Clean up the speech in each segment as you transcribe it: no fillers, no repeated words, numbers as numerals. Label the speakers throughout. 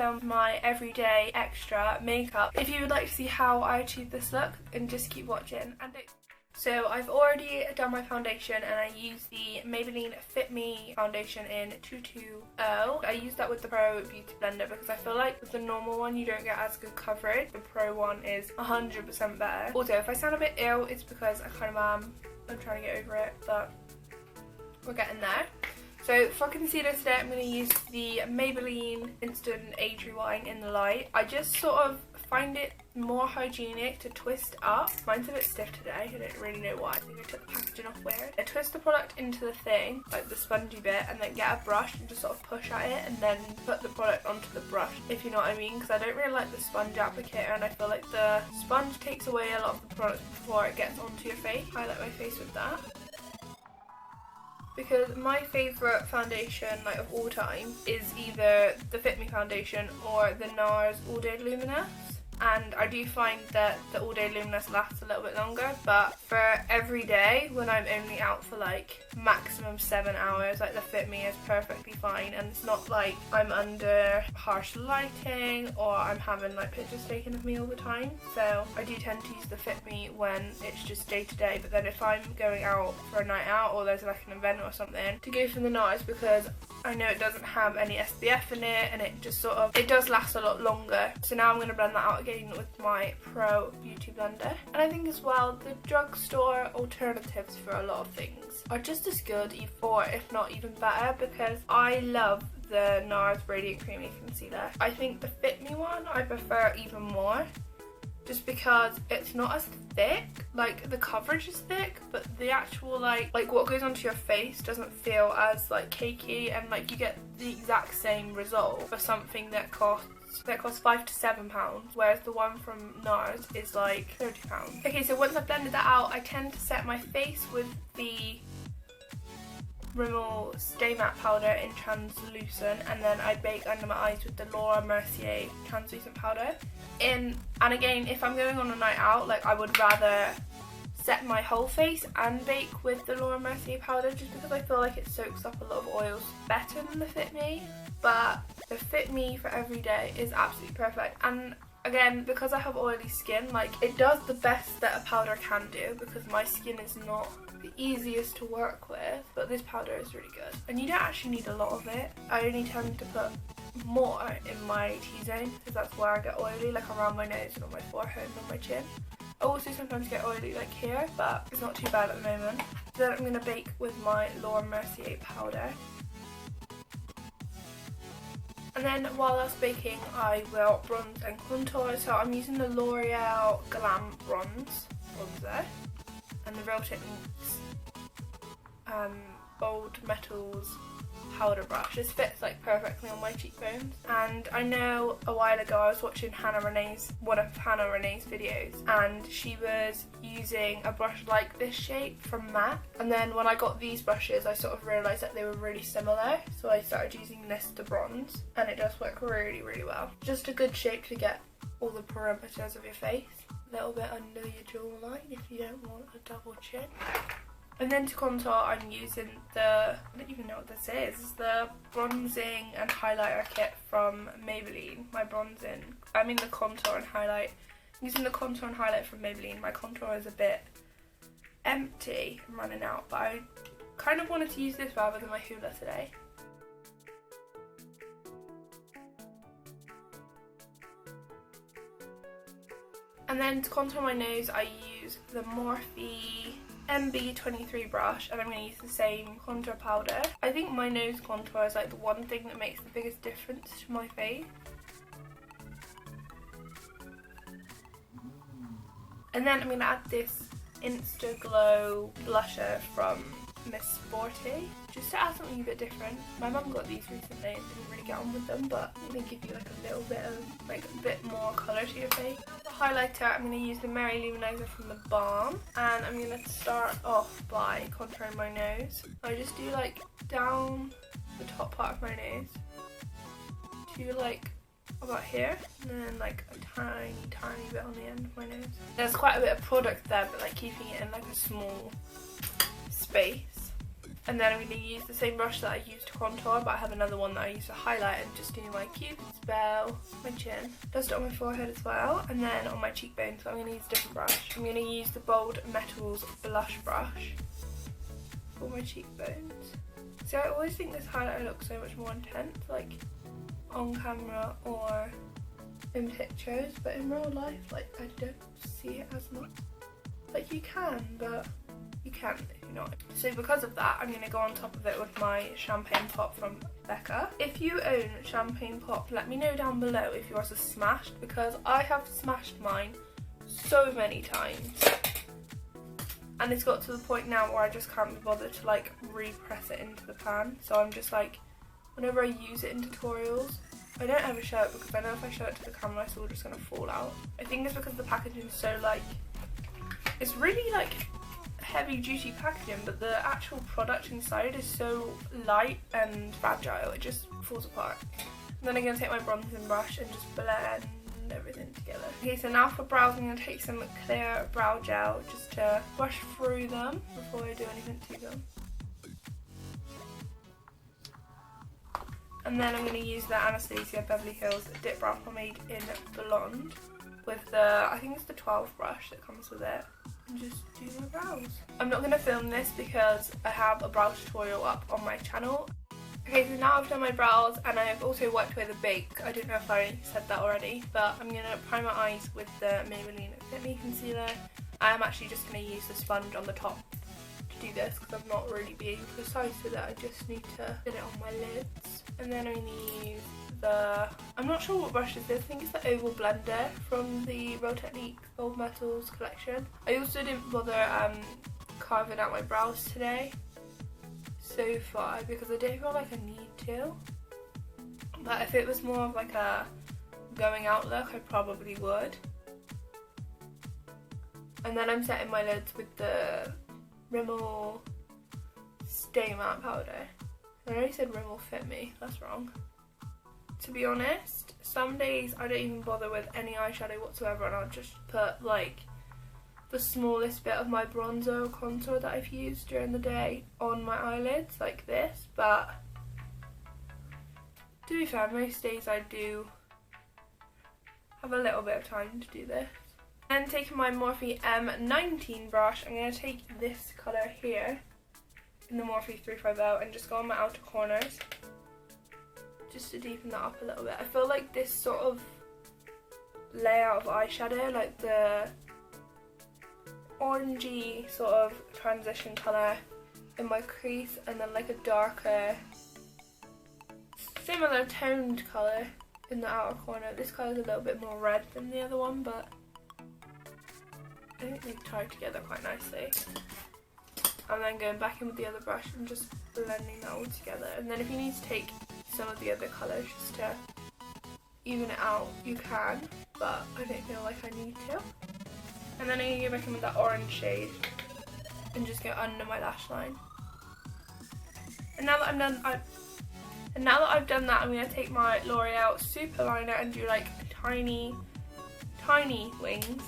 Speaker 1: film my everyday extra makeup. If you would like to see how I achieve this look, then just keep watching. So I've already done my foundation and I used the Maybelline Fit Me foundation in 220. I used that with the Pro Beauty Blender because I feel like with the normal one you don't get as good coverage. The Pro one is 100% better. Also, if I sound a bit ill, it's because I kind of am. I'm trying to get over it, but we're getting there. So for concealer today, I'm going to use the Maybelline Instant Age Rewind in the light. I just sort of find it more hygienic to twist up. Mine's a bit stiff today, I don't really know why. I think I took the packaging off weird. I twist the product into the thing, like the spongy bit, and then get a brush and just sort of push at it and then put the product onto the brush, if you know what I mean, because I don't really like the sponge applicator and I feel like the sponge takes away a lot of the product before it gets onto your face. Highlight my face with that. Because my favourite foundation like of all time is either the Fit Me foundation or the NARS All Day Luminous. And I do find that the All Day Luminous lasts a little bit longer, but for every day when I'm only out for like maximum 7 hours, like the Fit Me is perfectly fine, and it's not like I'm under harsh lighting or I'm having like pictures taken of me all the time. So I do tend to use the Fit Me when it's just day to day, but then if I'm going out for a night out or there's like an event or something, to go for the NARS because I know it doesn't have any SPF in it and it just sort of, it does last a lot longer. So now I'm going to blend that out again with my Pro Beauty Blender. And I think as well, the drugstore alternatives for a lot of things are just as good, or if not even better, because I love the NARS Radiant Creamy Concealer. I think the Fit Me one I prefer even more, just because it's not as thick. Like the coverage is thick, but the actual like what goes onto your face doesn't feel as like cakey, and like you get the exact same result for something that costs £5 to £7, whereas the one from NARS is like £30. Okay, so once I've blended that out, I tend to set my face with the Rimmel Stay Matte Powder in Translucent, and then I bake under my eyes with the Mercier Translucent Powder. And again, if I'm going on a night out, like I would rather set my whole face and bake with the Mercier powder, just because I feel like it soaks up a lot of oils better than the Fit Me. But the Fit Me for every day is absolutely perfect. And again, because I have oily skin, like it does the best that a powder can do, because my skin is not the easiest to work with, but this powder is really good. And you don't actually need a lot of it. I only tend to put more in my T-zone because that's where I get oily, like around my nose and on my forehead and on my chin. I also sometimes get oily like here, but it's not too bad at the moment. So then I'm going to bake with my Mercier powder. And then while that's baking, I will bronze and contour. So I'm using the L'Oreal Glam Bronzer and the Real Techniques Bold Metals powder brush. This fits like perfectly on my cheekbones. And I know a while ago I was watching one of Hannah Renee's videos, and she was using a brush like this shape from MAC, and then when I got these brushes I sort of realised that they were really similar, so I started using this to bronze, and it does work really, really well. Just a good shape to get all the perimeters of your face, a little bit under your jawline if you don't want a double chin. And then to contour, I'm using I don't even know what this is. It's the bronzing and highlighter kit from Maybelline. The contour and highlight. I'm using the contour and highlight from Maybelline. My contour is a bit empty and running out, but I kind of wanted to use this rather than my Hoola today. And then to contour my nose, I use the Morphe MB23 brush, and I'm going to use the same contour powder. I think my nose contour is like the one thing that makes the biggest difference to my face. And then I'm going to add this Insta Glow blusher from Sporty, just to add something a bit different. My mum got these recently and didn't really get on with them, but they give you like a little bit of, like a bit more colour to your face. As a highlighter, I'm going to use the Merry Loumanizer from the Balm, and I'm going to start off by contouring my nose. I just do like down the top part of my nose to like about here, and then like a tiny bit on the end of my nose. There's quite a bit of product there, but like keeping it in like a small space. And then I'm going to use the same brush that I used to contour, but I have another one that I use to highlight and just do my Cupid's bow, my chin. Dust it on my forehead as well, and then on my cheekbones. So I'm going to use a different brush. I'm going to use the Bold Metals blush brush for my cheekbones. So I always think this highlighter looks so much more intense, like on camera or in pictures, but in real life, like, I don't see it as much. Like, you can, but you can if you're not. So because of that, I'm going to go on top of it with my Champagne Pop from Becca. If you own Champagne Pop, let me know down below if yours is smashed, because I have smashed mine so many times. And it's got to the point now where I just can't be bothered to like repress it into the pan. So I'm just like, whenever I use it in tutorials, I don't ever show it because I know if I show it to the camera it's all just going to fall out. I think it's because the packaging is so like, it's really like heavy duty packaging, but the actual product inside is so light and fragile, it just falls apart. And then I'm going to take my bronzing brush and just blend everything together. Okay, so now for brows, I'm going to take some clear brow gel just to brush through them before I do anything to them. And then I'm going to use the Anastasia Beverly Hills Dip Brow Pomade in Blonde with the, I think it's the 12 brush that comes with it, and just do my brows. I'm not going to film this because I have a brow tutorial up on my channel. Okay, so now I've done my brows and I've also wiped away the bake. I don't know if I said that already, but I'm going to prime my eyes with the Maybelline Fit Me Concealer. I am actually just going to use the sponge on the top to do this because I'm not really being precise with it. I just need to get it on my lids. And then I'm going to use the, I'm not sure what brush this is, I think it's the Oval Blender from the Real Technique Bold Metals collection. I also didn't bother carving out my brows today so far because I don't feel like I need to, but if it was more of like a going out look I probably would. And then I'm setting my lids with the Rimmel Stay Matte powder. I already said Rimmel Fit Me, that's wrong. To be honest, some days I don't even bother with any eyeshadow whatsoever and I'll just put like the smallest bit of my bronzer or contour that I've used during the day on my eyelids like this, but to be fair, most days I do have a little bit of time to do this. Then taking my Morphe M19 brush, I'm going to take this colour here in the Morphe 350 and just go on my outer corners just to deepen that up a little bit. I feel like this sort of layout of eyeshadow, like the orangey sort of transition colour in my crease and then like a darker similar toned colour in the outer corner. This colour is a little bit more red than the other one, but I think they tie together quite nicely. And then going back in with the other brush and just blending that all together. And then if you need to take some of the other colours just to even it out, you can, but I don't feel like I need to. And then I'm going to go back in with that orange shade and just go under my lash line. And now that I've done that, I'm going to take my L'Oreal Super Liner and do like tiny, tiny wings.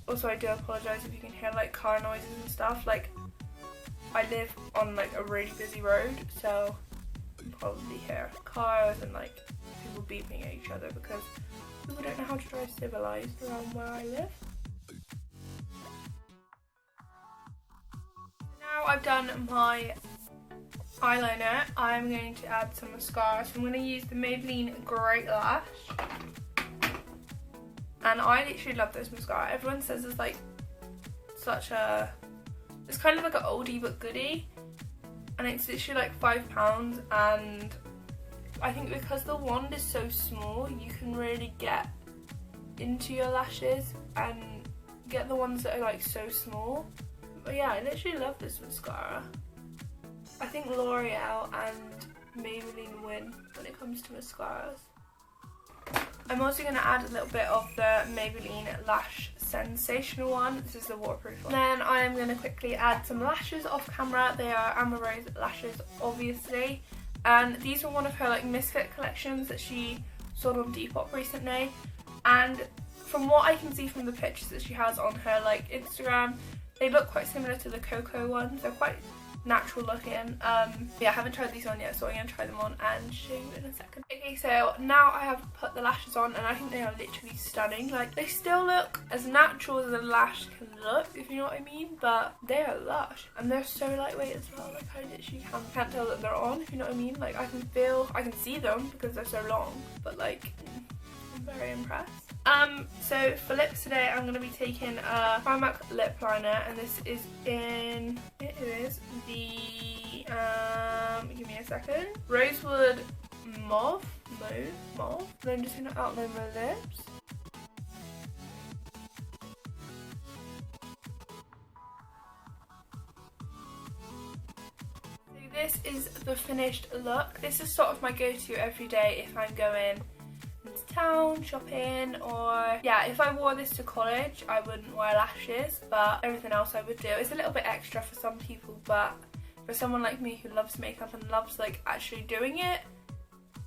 Speaker 1: Also, I do apologise if you can hear like car noises and stuff. Like, I live on like a really busy road, so you can probably hear cars and like people beeping at each other because people don't know how to drive civilised around where I live. Now I've done my eyeliner, I'm going to add some mascara. So I'm going to use the Maybelline Great Lash. And I literally love this mascara. Everyone says it's like such a, it's kind of like an oldie but goodie. And it's literally like £5, and I think because the wand is so small, you can really get into your lashes and get the ones that are like so small. But yeah, I literally love this mascara. I think L'Oreal and Maybelline win when it comes to mascaras. I'm also going to add a little bit of the Maybelline Lash Sensational one. This is the waterproof one. Then I am going to quickly add some lashes off camera. They are Amber Rose lashes, obviously. And these were one of her like misfit collections that she sold on Depop recently. And from what I can see from the pictures that she has on her like Instagram, They look quite similar to the coco ones. They're quite natural looking. Yeah, I haven't tried these on yet, so I'm going to try them on and show you in a second. Okay, so now I have put the lashes on and I think they are literally stunning. Like, they still look as natural as a lash can look, if you know what I mean, but they are lush and they're so lightweight as well. Like, I literally can't tell that they're on, if you know what I mean. Like, I can see them because they're so long, but like, I'm very impressed. So for lips today, I'm going to be taking a Primark lip liner, and this is in, it is the, give me a second, rosewood mauve. And I'm just going to outline my lips. So this is the finished look. This is sort of my go-to every day if I'm going into town, shopping, or yeah, if I wore this to college I wouldn't wear lashes, but everything else I would do. It's a little bit extra for some people, but for someone like me who loves makeup and loves like actually doing it,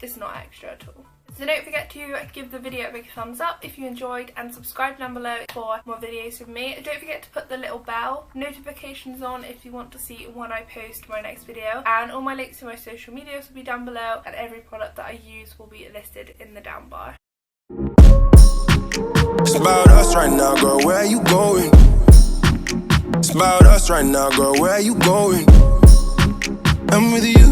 Speaker 1: it's not extra at all. So don't forget to give the video a big thumbs up if you enjoyed, and subscribe down below for more videos from me. Don't forget to put the little bell notifications on if you want to see when I post my next video, and all my links to my social medias will be down below, and every product that I use will be listed in the down bar.
Speaker 2: It's about us right now, girl, where are you going? It's about us right now, girl, where are you going? I'm with you.